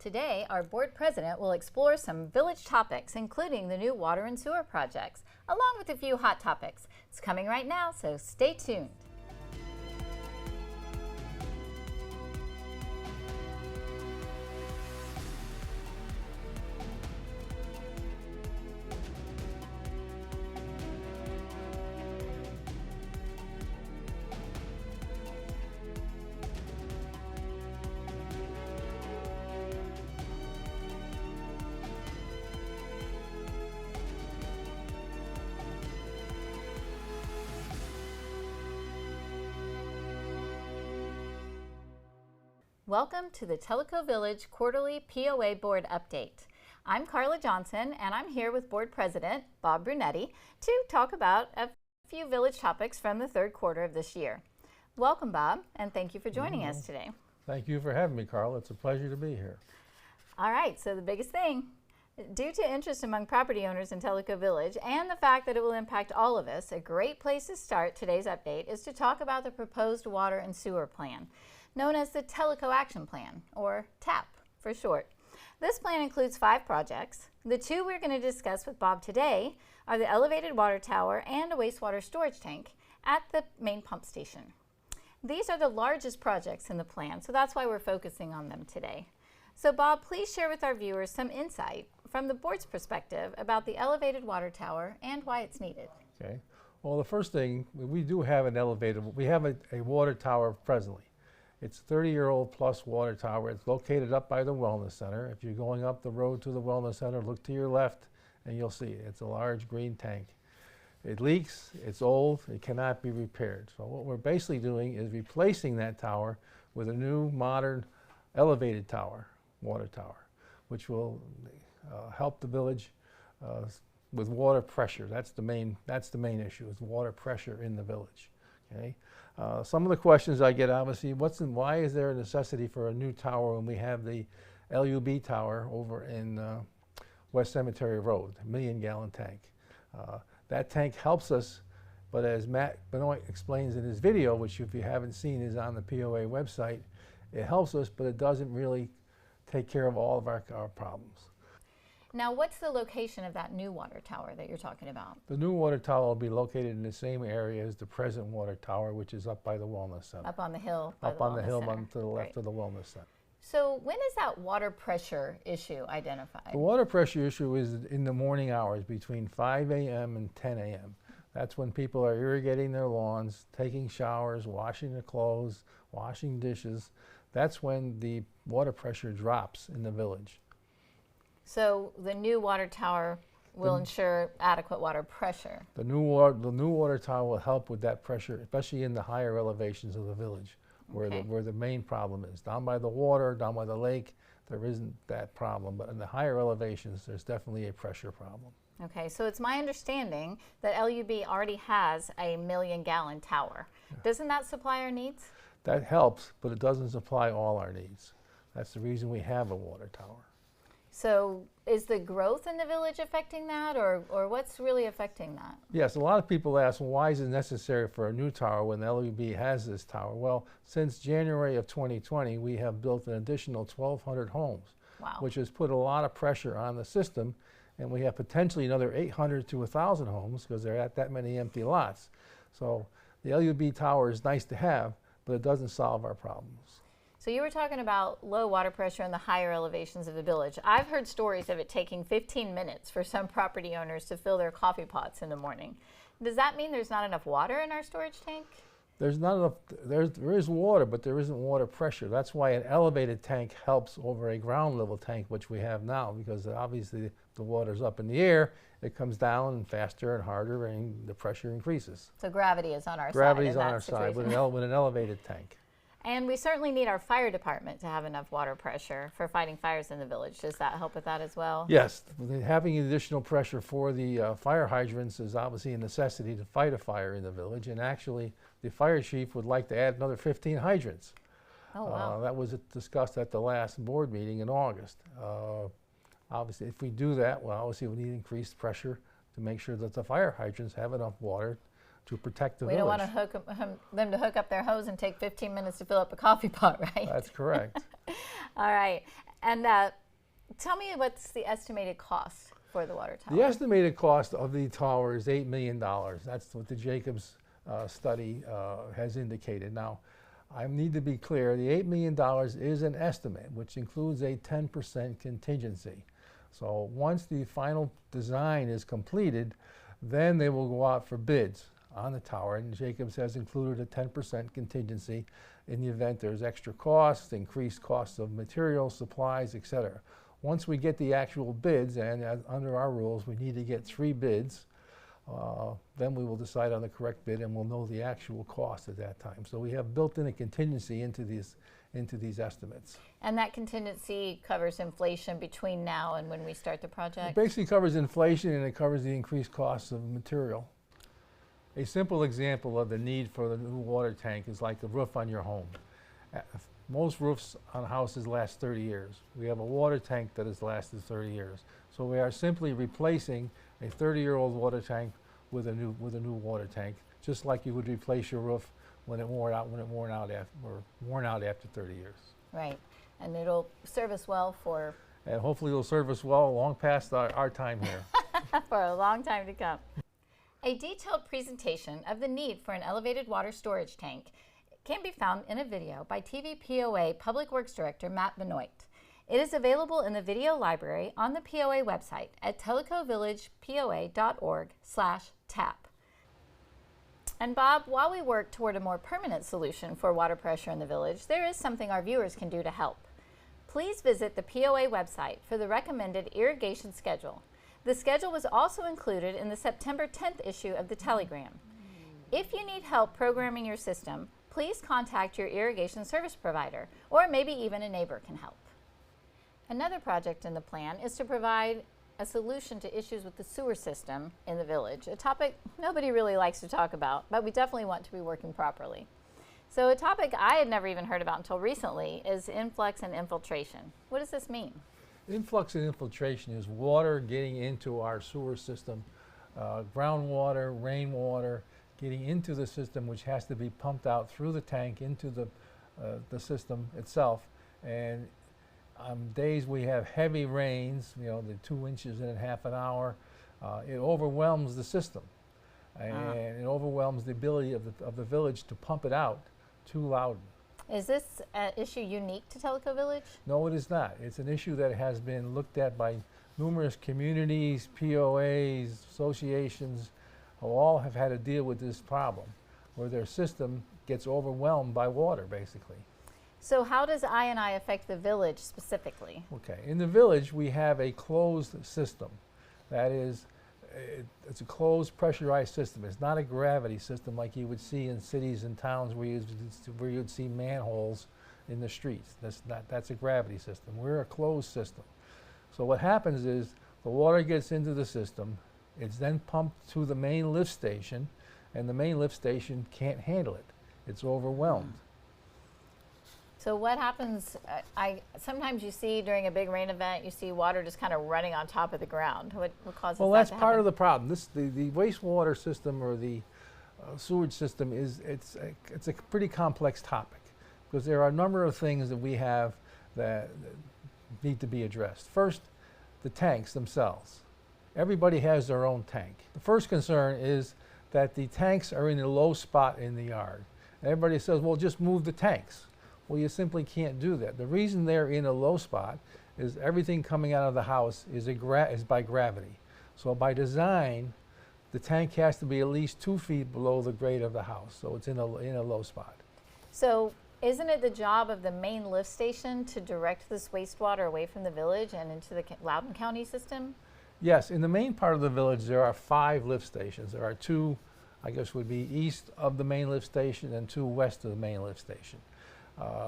Today, our board president will explore some village topics, including the new water and sewer projects, along with a few hot topics. It's coming right now, so stay tuned. Welcome to the Tellico Village Quarterly POA Board Update. I'm Carla Johnson, and I'm here with Board President Bob Brunetti to talk about a few village topics from the third quarter of this year. Welcome, Bob, and thank you for joining us today. Thank you for having me, Carla. It's a pleasure to be here. All right, so the biggest thing, due to interest among property owners in Tellico Village and the fact that it will impact all of us, a great place to start today's update is to talk about the proposed water and sewer plan, known as the Tellico Action Plan, or TAP for short. This plan includes 5 projects. The 2 we're going to discuss with Bob today are the elevated water tower and a wastewater storage tank at the main pump station. These are the largest projects in the plan, so that's why we're focusing on them today. So Bob, please share with our viewers some insight from the board's perspective about the elevated water tower and why it's needed. Okay. Well, the first thing, we do have an elevated, we have a water tower presently. It's a 30-year-old plus water tower. It's located up by the Wellness Center. If you're going up the road to the Wellness Center, look to your left and you'll see it. It's a large green tank. It leaks, it's old, it cannot be repaired. So what we're basically doing is replacing that tower with a new modern elevated tower, water tower, which will help the village with water pressure. That's the main issue, is water pressure in the village. Okay. Some of the questions I get, obviously, why is there a necessity for a new tower when we have the LUB tower over in West Cemetery Road, a 1 million gallon tank? That tank helps us, but as Matt Benoit explains in his video, which if you haven't seen is on the POA website, it helps us, but it doesn't really take care of all of our problems. Now, what's the location of that new water tower that you're talking about? The new water tower will be located in the same area as the present water tower, which is up by the Wellness Center. Up on the hill. Up on the hill to the left of the Wellness Center. So when is that water pressure issue identified? The water pressure issue is in the morning hours between 5 a.m. and 10 a.m. That's when people are irrigating their lawns, taking showers, washing their clothes, washing dishes. That's when the water pressure drops in the village. So the new water tower will ensure adequate water pressure. The new water tower will help with that pressure, especially in the higher elevations of the village, where the main problem is. Down by the water, down by the lake, there isn't that problem, but in the higher elevations, there's definitely a pressure problem. Okay, so it's my understanding that LUB already has a 1 million gallon tower. Yeah. Doesn't that supply our needs? That helps, but it doesn't supply all our needs. That's the reason we have a water tower. So is the growth in the village affecting that, or what's really affecting that? Yes, a lot of people ask, well, why is it necessary for a new tower when the LUB has this tower? Well, since January of 2020, we have built an additional 1,200 homes, wow, which has put a lot of pressure on the system, and we have potentially another 800 to 1,000 homes because there are that many empty lots. So the LUB tower is nice to have, but it doesn't solve our problems. So you were talking about low water pressure in the higher elevations of the village. I've heard stories of it taking 15 minutes for some property owners to fill their coffee pots in the morning. Does that mean there's not enough water in our storage tank? There's not enough, there is water, but there isn't water pressure. That's why an elevated tank helps over a ground level tank, which we have now, because obviously the water's up in the air, it comes down and faster and harder and the pressure increases. So gravity is on our side. Gravity's on our side with an elevated tank. And we certainly need our fire department to have enough water pressure for fighting fires in the village. Does that help with that as well? Yes. Having additional pressure for the fire hydrants is obviously a necessity to fight a fire in the village. And actually, the fire chief would like to add another 15 hydrants. Oh, wow. That was discussed at the last board meeting in August. Obviously, if we do that, well, obviously we need increased pressure to make sure that the fire hydrants have enough water to protect the village. We don't want to them to hook up their hose and take 15 minutes to fill up a coffee pot, right? That's correct. All right. And tell me what's the estimated cost for the water tower? The estimated cost of the tower is $8 million. That's what the Jacobs study has indicated. Now, I need to be clear, the $8 million is an estimate, which includes a 10% contingency. So once the final design is completed, then they will go out for bids on the tower, and Jacobs has included a 10% contingency in the event there's extra costs, increased costs of materials, supplies, etc. Once we get the actual bids, and under our rules we need to get 3 bids, then we will decide on the correct bid and we'll know the actual cost at that time. So we have built in a contingency into these estimates. And that contingency covers inflation between now and when we start the project? It basically covers inflation, and it covers the increased costs of material. A simple example of the need for the new water tank is like the roof on your home. Most roofs on houses last 30 years. We have a water tank that has lasted 30 years. So we are simply replacing a 30-year-old water tank with a new water tank, just like you would replace your roof when it worn out after 30 years. Right, and it'll serve us well for... And hopefully it'll serve us well long past our time here. For a long time to come. A detailed presentation of the need for an elevated water storage tank can be found in a video by TV POA Public Works Director Matt Benoit. It is available in the video library on the POA website at tellicovillagepoa.org/tap. And Bob, while we work toward a more permanent solution for water pressure in the village, there is something our viewers can do to help. Please visit the POA website for the recommended irrigation schedule. The schedule was also included in the September 10th issue of the Telegram. If you need help programming your system, please contact your irrigation service provider, or maybe even a neighbor can help. Another project in the plan is to provide a solution to issues with the sewer system in the village, a topic nobody really likes to talk about, but we definitely want to be working properly. So a topic I had never even heard about until recently is influx and infiltration. What does this mean? Influx and infiltration is water getting into our sewer system, groundwater, rainwater, getting into the system, which has to be pumped out through the tank into the system itself. And on days we have heavy rains, the 2 inches in half an hour, it overwhelms the system, and it overwhelms the ability of the village to pump it out to Loudon. Is this an issue unique to Tellico Village? No, it is not. It's an issue that has been looked at by numerous communities, POAs, associations, who all have had to deal with this problem, where their system gets overwhelmed by water, basically. So how does I&I affect the village specifically? Okay, in the village we have a closed system. That is, it's a closed pressurized system. It's not a gravity system like you would see in cities and towns where you'd see manholes in the streets. That's a gravity system. We're a closed system. So what happens is the water gets into the system, it's then pumped to the main lift station, and the main lift station can't handle it. It's overwhelmed. So what happens, sometimes you see during a big rain event, you see water just kind of running on top of the ground. What causes that to happen? Well, that's part of the problem. The wastewater system, or the sewage system, it's a pretty complex topic, because there are a number of things that we have that need to be addressed. First, the tanks themselves. Everybody has their own tank. The first concern is that the tanks are in a low spot in the yard. Everybody says, well, just move the tanks. Well, you simply can't do that. The reason they're in a low spot is everything coming out of the house is by gravity. So by design, the tank has to be at least 2 feet below the grade of the house. So it's in a low spot. So isn't it the job of the main lift station to direct this wastewater away from the village and into the Loudoun County system? Yes, in the main part of the village there are 5 lift stations. There are 2, I guess would be east of the main lift station, and 2 west of the main lift station.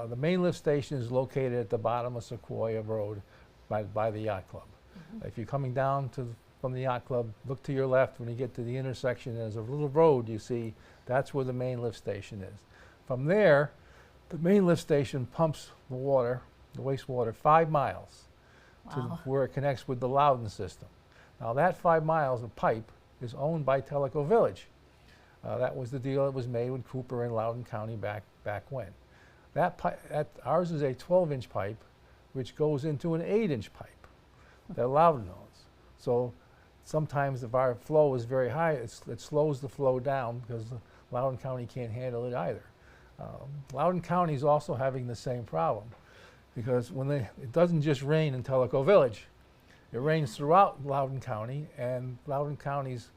The main lift station is located at the bottom of Sequoia Road by the Yacht Club. Mm-hmm. If you're coming down from the Yacht Club, look to your left. When you get to the intersection, there's a little road you see. That's where the main lift station is. From there, the main lift station pumps the water, the wastewater, 5 miles to where it connects with the Loudon system. Now that 5 miles of pipe is owned by Tellico Village. That was the deal that was made with Cooper and Loudoun County back when. Ours is a 12-inch pipe which goes into an 8-inch pipe that Loudoun owns. So sometimes if our flow is very high, it slows the flow down because Loudoun County can't handle it either. Loudoun County is also having the same problem because it doesn't just rain in Tellico Village. It rains throughout Loudoun County, and Loudoun County's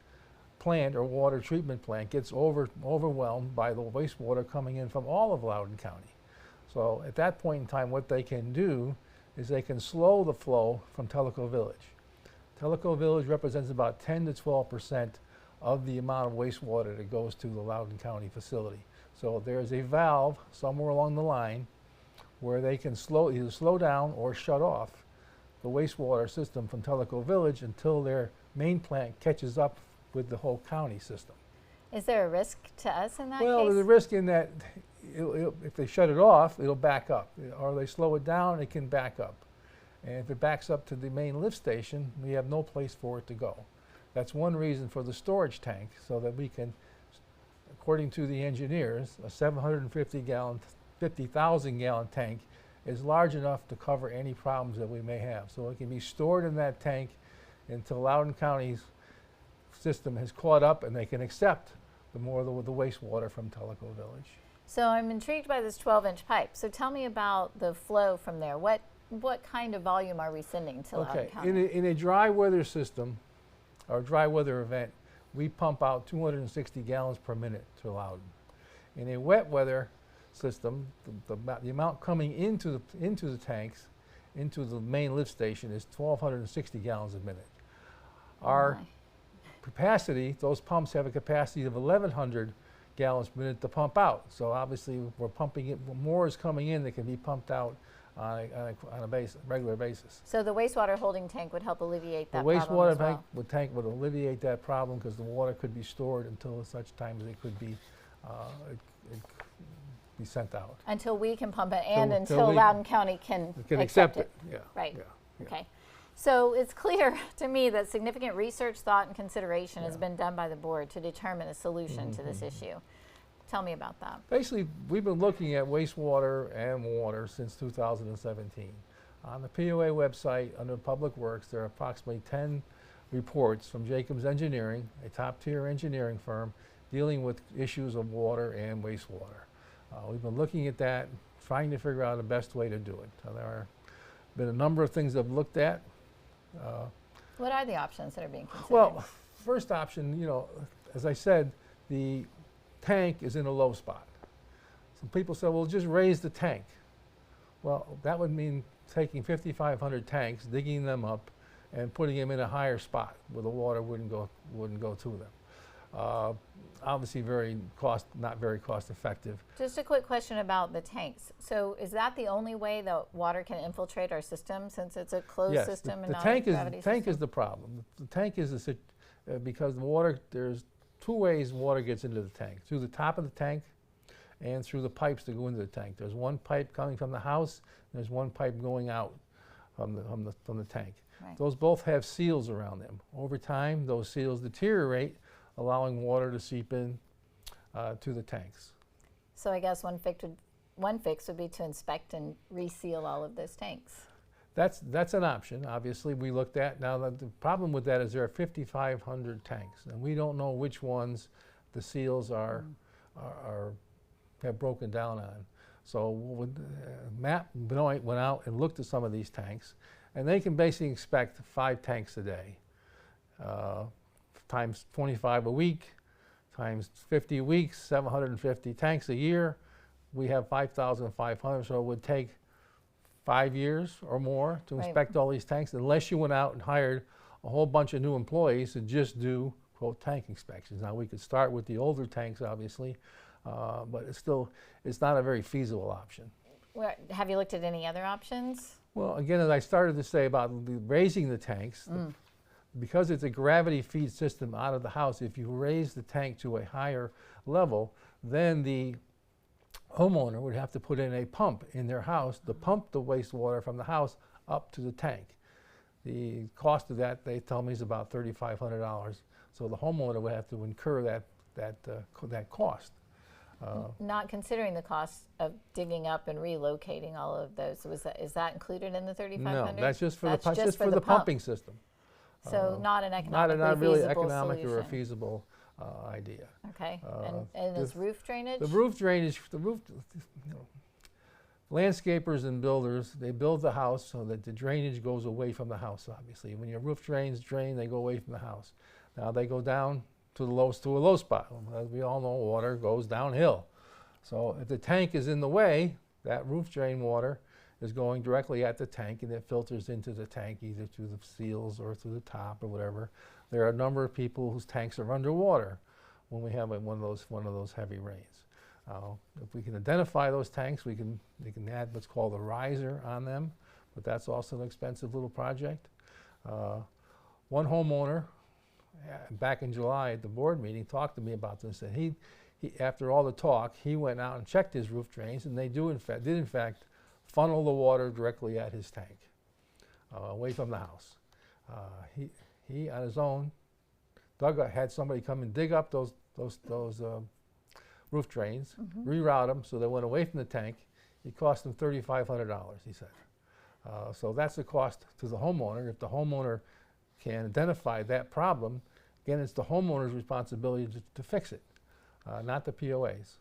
plant or water treatment plant gets overwhelmed by the wastewater coming in from all of Loudoun County. So at that point in time, what they can do is they can slow the flow from Tellico Village. Tellico Village represents about 10 to 12% of the amount of wastewater that goes to the Loudoun County facility. So there's a valve somewhere along the line where they can either slow down or shut off the wastewater system from Tellico Village until their main plant catches up with the whole county system. Is there a risk to us in that case? Well, there's a risk in that if they shut it off, it'll back up. Or they slow it down, it can back up. And if it backs up to the main lift station, we have no place for it to go. That's one reason for the storage tank, so that we can, according to the engineers, a 50,000 gallon tank is large enough to cover any problems that we may have. So it can be stored in that tank until Loudoun County's system has caught up and they can accept the wastewater from Tellico Village. So I'm intrigued by this 12-inch pipe. So tell me about the flow from there. What kind of volume are we sending to Loudoun County? In a dry weather system or dry weather event, we pump out 260 gallons per minute to Loudoun. In a wet weather system, the amount coming into the tanks, into the main lift station, is 1,260 gallons a minute. Our capacity, those pumps have a capacity of 1,100 gallons per minute to pump out. So obviously we're pumping it, more is coming in that can be pumped out on a regular basis. So the wastewater holding tank would help alleviate that problem as well? The wastewater tank would alleviate that problem because the water could be stored until such time as it could be sent out. Until we can pump it and until Loudoun County can accept it. Yeah. Right. Yeah. Okay. So it's clear to me that significant research, thought, and consideration has been done by the board to determine a solution to this issue. Tell me about that. Basically, we've been looking at wastewater and water since 2017. On the POA website, under Public Works, there are approximately 10 reports from Jacobs Engineering, a top-tier engineering firm, dealing with issues of water and wastewater. We've been looking at that, trying to figure out the best way to do it. There have been a number of things I've looked at. What are the options that are being considered? Well, first option, as I said, the tank is in a low spot. Some people say, well, just raise the tank. Well, that would mean taking 5,500 tanks, digging them up, and putting them in a higher spot where the water wouldn't go to them. Obviously not very cost effective. Just a quick question about the tanks. So is that the only way that water can infiltrate our system, since it's a closed system and not a gravity system? The tank is the problem. The tank is because the water, there's two ways water gets into the tank: through the top of the tank and through the pipes that go into the tank. There's one pipe coming from the house, and there's one pipe going out from the tank. Right. Those both have seals around them. Over time, those seals deteriorate, allowing water to seep in to the tanks. So I guess one fix would be to inspect and reseal all of those tanks. That's an option. Obviously, we looked at. Now, the problem with that is there are 5,500 tanks, and we don't know which ones the seals have broken down on. So Matt Brunetti went out and looked at some of these tanks, and they can basically expect 5 tanks a day. Times 25 a week, times 50 weeks, 750 tanks a year. We have 5,500, so it would take 5 years or more to inspect all these tanks, unless you went out and hired a whole bunch of new employees to just do, quote, tank inspections. Now, we could start with the older tanks, obviously, but it's not a very feasible option. Well, have you looked at any other options? Well, again, as I started to say about raising the tanks, because it's a gravity feed system out of the house, if you raise the tank to a higher level, then the homeowner would have to put in a pump in their house to pump the wastewater from the house up to the tank. The cost of that, they tell me, is about $3,500. So the homeowner would have to incur that cost. Not considering the cost of digging up and relocating all of those, is that included in the 3,500? No, that's just for the the pumping system. So not an economically not really feasible economic solution. or a feasible idea. Okay, and is roof drainage? The roof drainage, you know, landscapers and builders, they build the house so that the drainage goes away from the house, obviously. When your roof drains drain, they go away from the house. Now they go down to a low spot. As we all know, water goes downhill. So if the tank is in the way, that roof drain water is going directly at the tank, and it filters into the tank either through the seals or through the top or whatever. There are a number of people whose tanks are underwater when we have one of those heavy rains. If we can identify those tanks, we can add what's called a riser on them, but that's also an expensive little project. One homeowner back in July at the board meeting talked to me about this, and he after all the talk, he went out and checked his roof drains, and they did in fact funnel the water directly at his tank, away from the house. He on his own had somebody come and dig up those roof drains, reroute them so they went away from the tank. It cost him $3,500, he said. So that's the cost to the homeowner. If the homeowner can identify that problem, again, it's the homeowner's responsibility to fix it, not the POA's.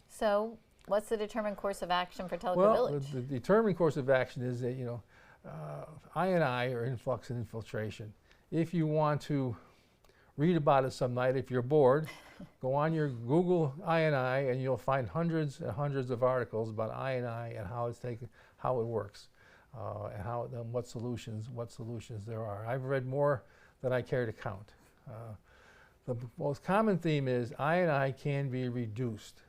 So what's the determined course of action for Tellico Well, Village? the determined course of action is that, I&I, or influx and infiltration. If you want to read about it some night, if you're bored, go on your Google I&I and you'll find hundreds and hundreds of articles about I&I and how it works, and what solutions there are. I've read more than I care to count. The most common theme is I&I can be reduced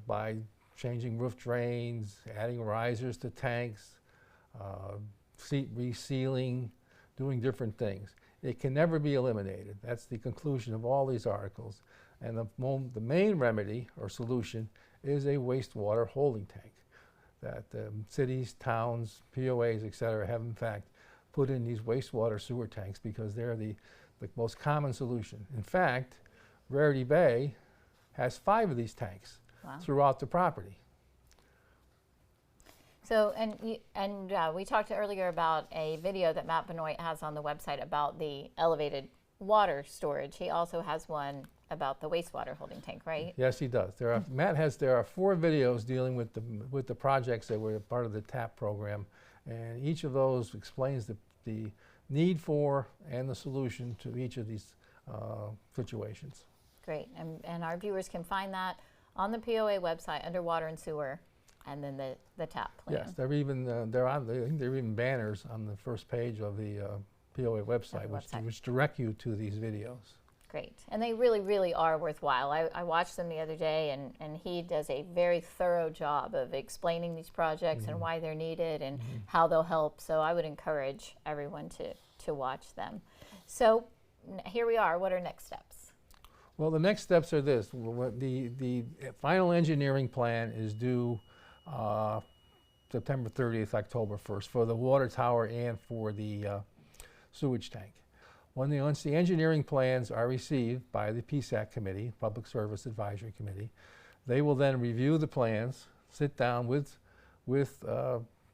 by changing roof drains, adding risers to tanks, resealing, doing different things. It can never be eliminated. That's the conclusion of all these articles. And the main remedy or solution is a wastewater holding tank that cities, towns, POAs, et cetera, have in fact put in these wastewater sewer tanks because they're the most common solution. In fact, Rarity Bay has 5 of these tanks throughout the property. So, we talked earlier about a video that Matt Benoit has on the website about the elevated water storage. He also has one about the wastewater holding tank, right? Yes, he does. There are 4 videos dealing with the projects that were part of the TAP program, and each of those explains the need for and the solution to each of these situations. Great, and our viewers can find that on the POA website under Water and Sewer, and then the TAP plan. Yes, I think there are even banners on the first page of the POA website, which direct you to these videos. Great, and they really, really are worthwhile. I watched them the other day, and he does a very thorough job of explaining these projects and why they're needed and how they'll help. So I would encourage everyone to watch them. So here we are. What are next steps? Well, the next steps are this. The final engineering plan is due September 30th, October 1st for the water tower and for the sewage tank. Once the engineering plans are received by the PSAC committee, Public Service Advisory Committee, they will then review the plans, sit down with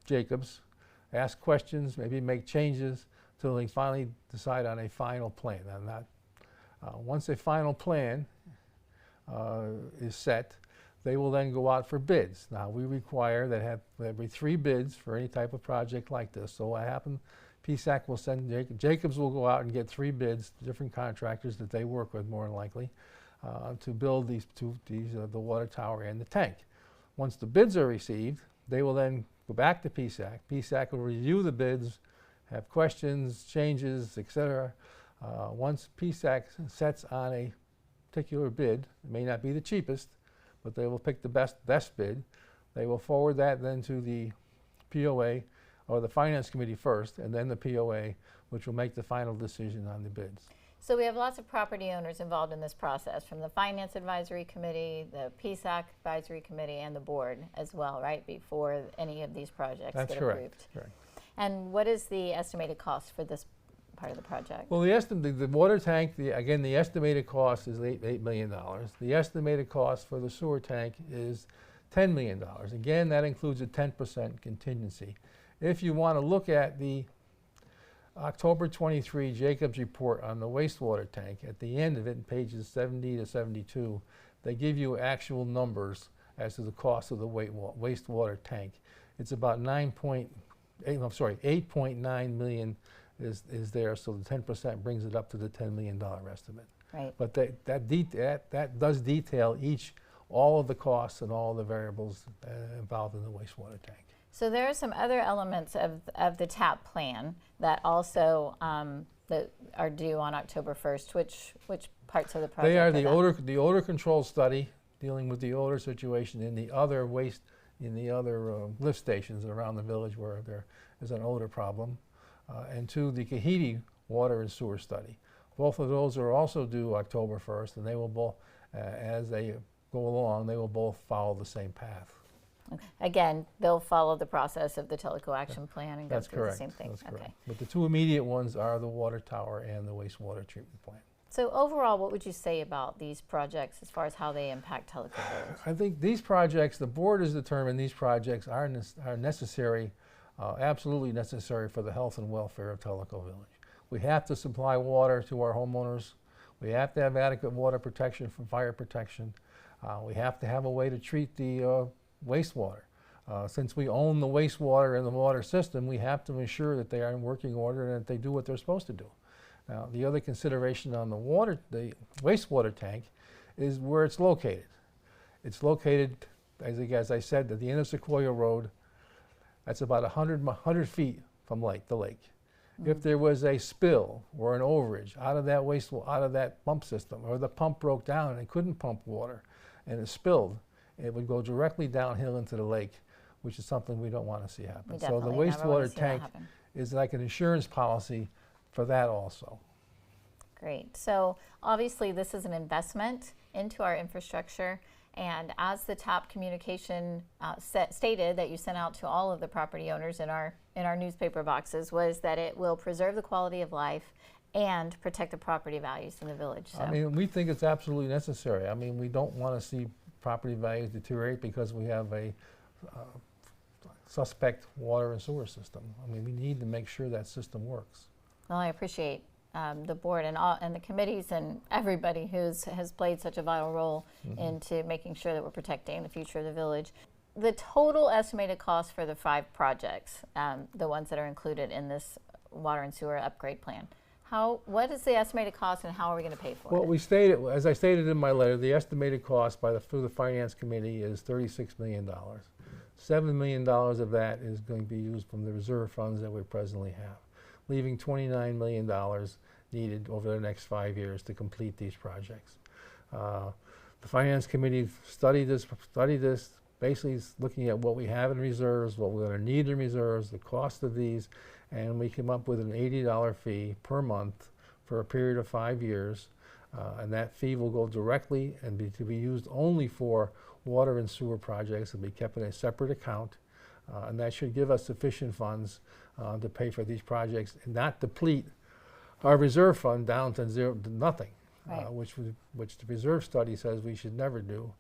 Jacobs, ask questions, maybe make changes until they finally decide on a final plan. Once a final plan is set, they will then go out for bids. Now, we require that there be 3 bids for any type of project like this. So what happened, PSAC will send, Jacobs will go out and get 3 bids, different contractors that they work with more than likely, to build the water tower and the tank. Once the bids are received, they will then go back to PSAC. PSAC will review the bids, have questions, changes, etc. Once PSAC sets on a particular bid, it may not be the cheapest, but they will pick the best bid. They will forward that then to the POA or the Finance Committee first, and then the POA, which will make the final decision on the bids. So we have lots of property owners involved in this process, from the Finance Advisory Committee, the PSAC Advisory Committee, and the board as well, right, before any of these projects get approved. Correct. And what is the estimated cost for this part of the project? Well, the water tank, again, the estimated cost is $8 million. The estimated cost for the sewer tank is $10 million. Again, that includes a 10% contingency. If you want to look at the October 23 Jacobs report on the wastewater tank, at the end of it, in pages 70 to 72, they give you actual numbers as to the cost of the wastewater tank. It's about 8.9 million is there, so the 10% brings it up to the $10 million estimate. Right. But that does detail all of the costs and all the variables involved in the wastewater tank. So there are some other elements of the TAP plan that also that are due on October 1st. Which parts of the project? They are the odor control study, dealing with the odor situation in the other lift stations around the village where there is an odor problem, and to the Kahidi water and sewer study. Both of those are also due October 1st, and they will both, as they go along, they will both follow the same path. Okay. Again, they'll follow the process of the Teleco Action Plan and go through the same thing. That's correct. But the two immediate ones are the water tower and the wastewater treatment plant. So overall, what would you say about these projects as far as how they impact Teleco Village? I think these projects, the board has determined these projects are necessary, absolutely necessary for the health and welfare of Teleco Village. We have to supply water to our homeowners. We have to have adequate water protection from fire protection. We have to have a way to treat the wastewater. Since we own the wastewater and the water system, we have to ensure that they are in working order and that they do what they're supposed to do. Now, the other consideration on the wastewater tank is where it's located. It's located, as I said, at the end of Sequoia Road. That's about 100 feet from the lake. Mm-hmm. If there was a spill or an overage out of that pump system, or the pump broke down and it couldn't pump water and it spilled, it would go directly downhill into the lake, which is something we don't want to see happen. So the wastewater tank is like an insurance policy for that also. Great. So obviously this is an investment into our infrastructure, and as the TAP communication stated that you sent out to all of the property owners in our newspaper boxes, was that it will preserve the quality of life and protect the property values in the village. So. I mean, we think it's absolutely necessary. I mean, we don't want to see property values deteriorate because we have a suspect water and sewer system. I mean, we need to make sure that system works. Well, I appreciate the board and the committees and everybody has played such a vital role into making sure that we're protecting the future of the village. The total estimated cost for the 5 projects, the ones that are included in this water and sewer upgrade plan, what is the estimated cost and how are we going to pay for it? Well, as I stated in my letter, the estimated cost through the Finance Committee is $36 million. $7 million of that is going to be used from the reserve funds that we presently have, leaving $29 million needed over the next 5 years to complete these projects. The Finance Committee studied this, basically looking at what we have in reserves, what we're going to need in reserves, the cost of these, and we came up with an $80 fee per month for a period of 5 years, and that fee will go directly and to be used only for water and sewer projects. It'll be kept in a separate account, and that should give us sufficient funds to pay for these projects and not deplete our reserve fund down to nothing, right. which the reserve study says we should never do.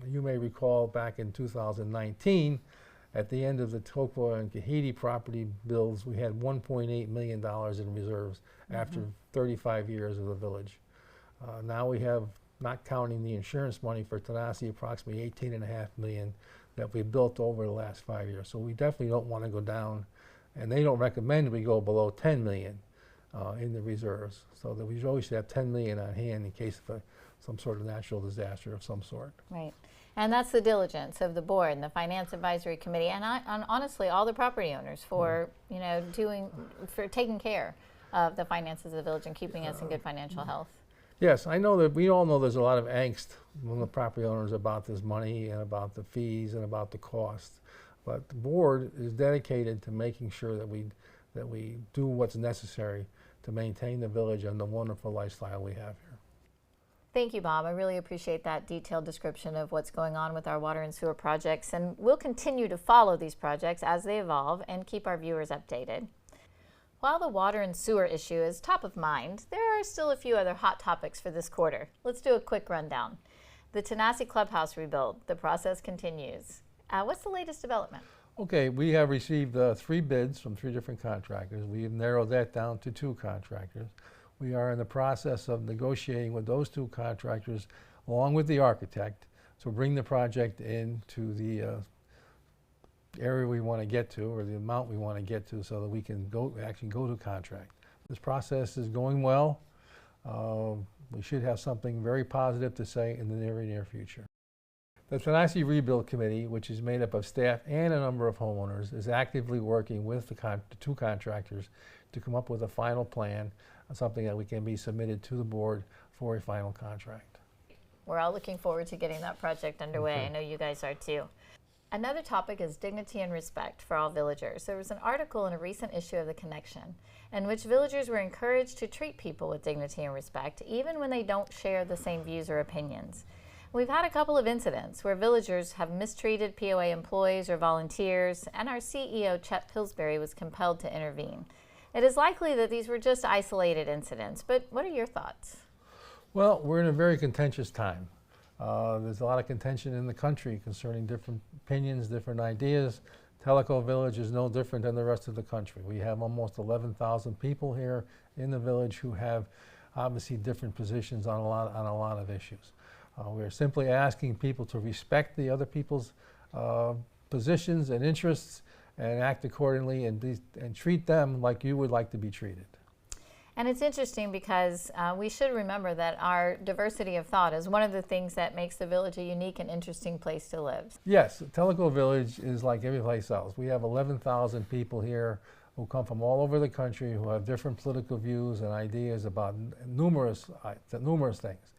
You may recall back in 2019, at the end of the Tokwa and Kahidi property bills, we had $1.8 million in reserves after 35 years of the village. Now we have, not counting the insurance money for Tanasi, approximately $18.5 million that we built over the last 5 years. So we definitely don't want to go down, and they don't recommend we go below $10 million in the reserves. So that we always should have $10 million on hand in case of some sort of natural disaster of some sort. Right. And that's the diligence of the board and the Finance Advisory Committee and honestly all the property owners for for taking care of the finances of the village and keeping us in good financial health. Yes, I know that we all know there's a lot of angst among the property owners about this money and about the fees and about the costs. But the board is dedicated to making sure that we do what's necessary to maintain the village and the wonderful lifestyle we have here. Thank you, Bob. I really appreciate that detailed description of what's going on with our water and sewer projects, and we'll continue to follow these projects as they evolve and keep our viewers updated. While the water and sewer issue is top of mind, there are still a few other hot topics for this quarter. Let's do a quick rundown. The Tanasi Clubhouse rebuild. The process continues. What's the latest development? Okay, we have received 3 bids from 3 different contractors. We have narrowed that down to 2 contractors. We are in the process of negotiating with those 2 contractors, along with the architect, to bring the project into the area we want to get to, or the amount we want to get to, so that we can actually go to contract. This process is going well. We should have something very positive to say in the very near future. The Tanasi Rebuild Committee, which is made up of staff and a number of homeowners, is actively working with the 2 contractors to come up with a final plan, something that we can be submitted to the board for a final contract. We're all looking forward to getting that project underway. Okay. I know you guys are too. Another topic is dignity and respect for all villagers. There was an article in a recent issue of The Connection in which villagers were encouraged to treat people with dignity and respect, even when they don't share the same views or opinions. We've had a couple of incidents where villagers have mistreated POA employees or volunteers, and our CEO, Chet Pillsbury, was compelled to intervene. It is likely that these were just isolated incidents, but what are your thoughts? Well, we're in a very contentious time. There's a lot of contention in the country concerning different opinions, different ideas. Tellico Village is no different than the rest of the country. We have almost 11,000 people here in the village who have obviously different positions on a lot of issues. We're simply asking people to respect the other people's positions and interests and act accordingly and treat them like you would like to be treated. And it's interesting because we should remember that our diversity of thought is one of the things that makes the village a unique and interesting place to live. Yes, Tellico Village is like every place else. We have 11,000 people here who come from all over the country who have different political views and ideas about numerous things.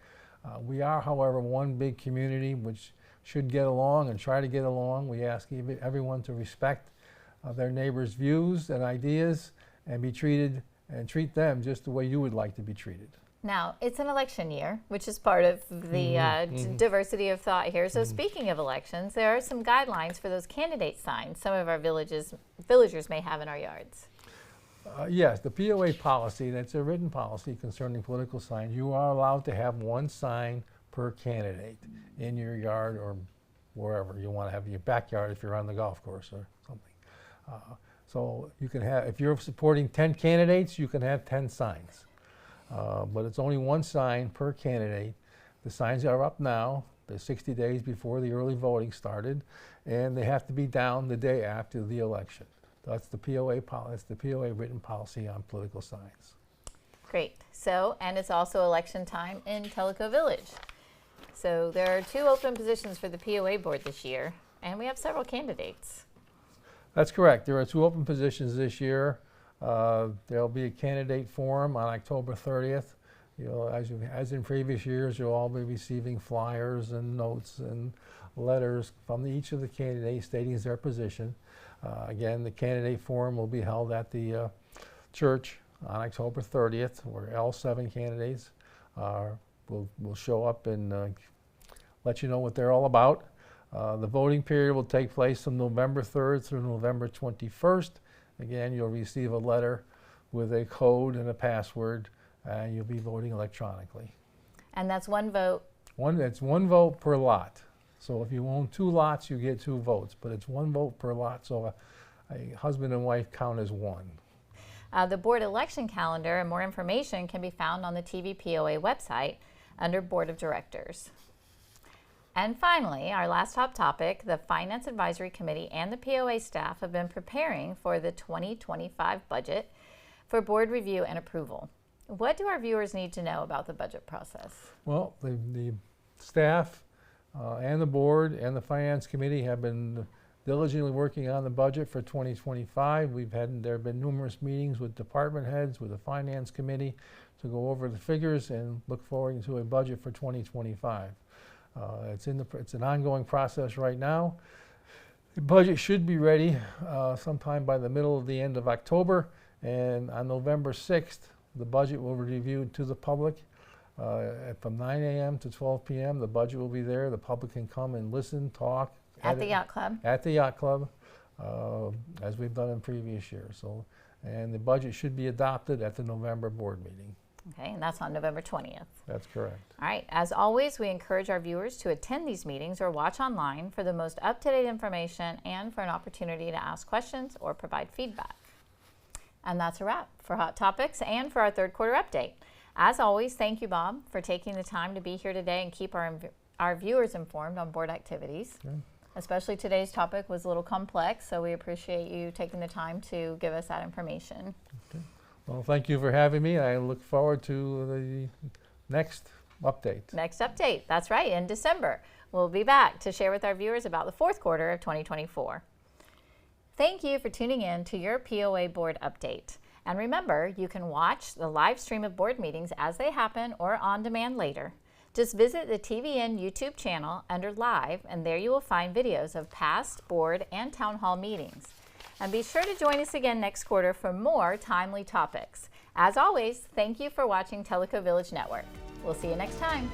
We are, however, one big community which should get along and try to get along. We ask everyone to respect their neighbors' views and ideas and treat them just the way you would like to be treated. Now, it's an election year, which is part of the diversity of thought here. So speaking of elections, there are some guidelines for those candidate signs some of our villagers may have in our yards. Yes, the POA policy, that's a written policy concerning political signs. You are allowed to have 1 sign per candidate in your yard or wherever you want to have your backyard if you're on the golf course or something. So you can have, if you're supporting 10 candidates, you can have 10 signs. But it's only 1 sign per candidate. The signs are up now. They're 60 days before the early voting started, and they have to be down the day after the election. That's the POA written policy on political signs. Great. So, and it's also election time in Tellico Village. So there are 2 open positions for the POA board this year, and we have several candidates. That's correct. There are 2 open positions this year. There'll be a candidate forum on October 30th. As in previous years, you'll all be receiving flyers and notes and letters from each of the candidates stating their position. Again, the candidate forum will be held at the church on October 30th, where all 7 candidates will show up and let you know what they're all about. The voting period will take place from November 3rd through November 21st. Again, you'll receive a letter with a code and a password, and you'll be voting electronically. And that's 1 vote? It's 1 vote per lot. So if you own 2 lots, you get 2 votes, but it's 1 vote per lot, so a husband and wife count as 1. The board election calendar and more information can be found on the TVPOA website under Board of Directors. And finally, our last top topic, the Finance Advisory Committee and the POA staff have been preparing for the 2025 budget for board review and approval. What do our viewers need to know about the budget process? Well, the staff and the board and the Finance Committee have been diligently working on the budget for 2025. There have been numerous meetings with department heads, with the Finance Committee to go over the figures and look forward to a budget for 2025. It's an ongoing process right now. The budget should be ready sometime by the middle of the end of October, and on November 6th, the budget will be reviewed to the public. From 9 a.m. to 12 p.m., the budget will be there. The public can come and listen, talk. At the Yacht Club? At the Yacht Club, as we've done in previous years. So, and the budget should be adopted at the November board meeting. Okay, and that's on November 20th. That's correct. All right, as always, we encourage our viewers to attend these meetings or watch online for the most up-to-date information and for an opportunity to ask questions or provide feedback. And that's a wrap for Hot Topics and for our third quarter update. As always, thank you, Bob, for taking the time to be here today and keep our viewers informed on board activities. Okay. Especially today's topic was a little complex, so we appreciate you taking the time to give us that information. Okay. Well, thank you for having me. I look forward to the next update. Next update, that's right, in December. We'll be back to share with our viewers about the fourth quarter of 2024. Thank you for tuning in to your POA Board Update. And remember, you can watch the live stream of board meetings as they happen or on demand later. Just visit the TVN YouTube channel under Live, and there you will find videos of past board and town hall meetings. And be sure to join us again next quarter for more timely topics. As always, thank you for watching Tellico Village Network. We'll see you next time.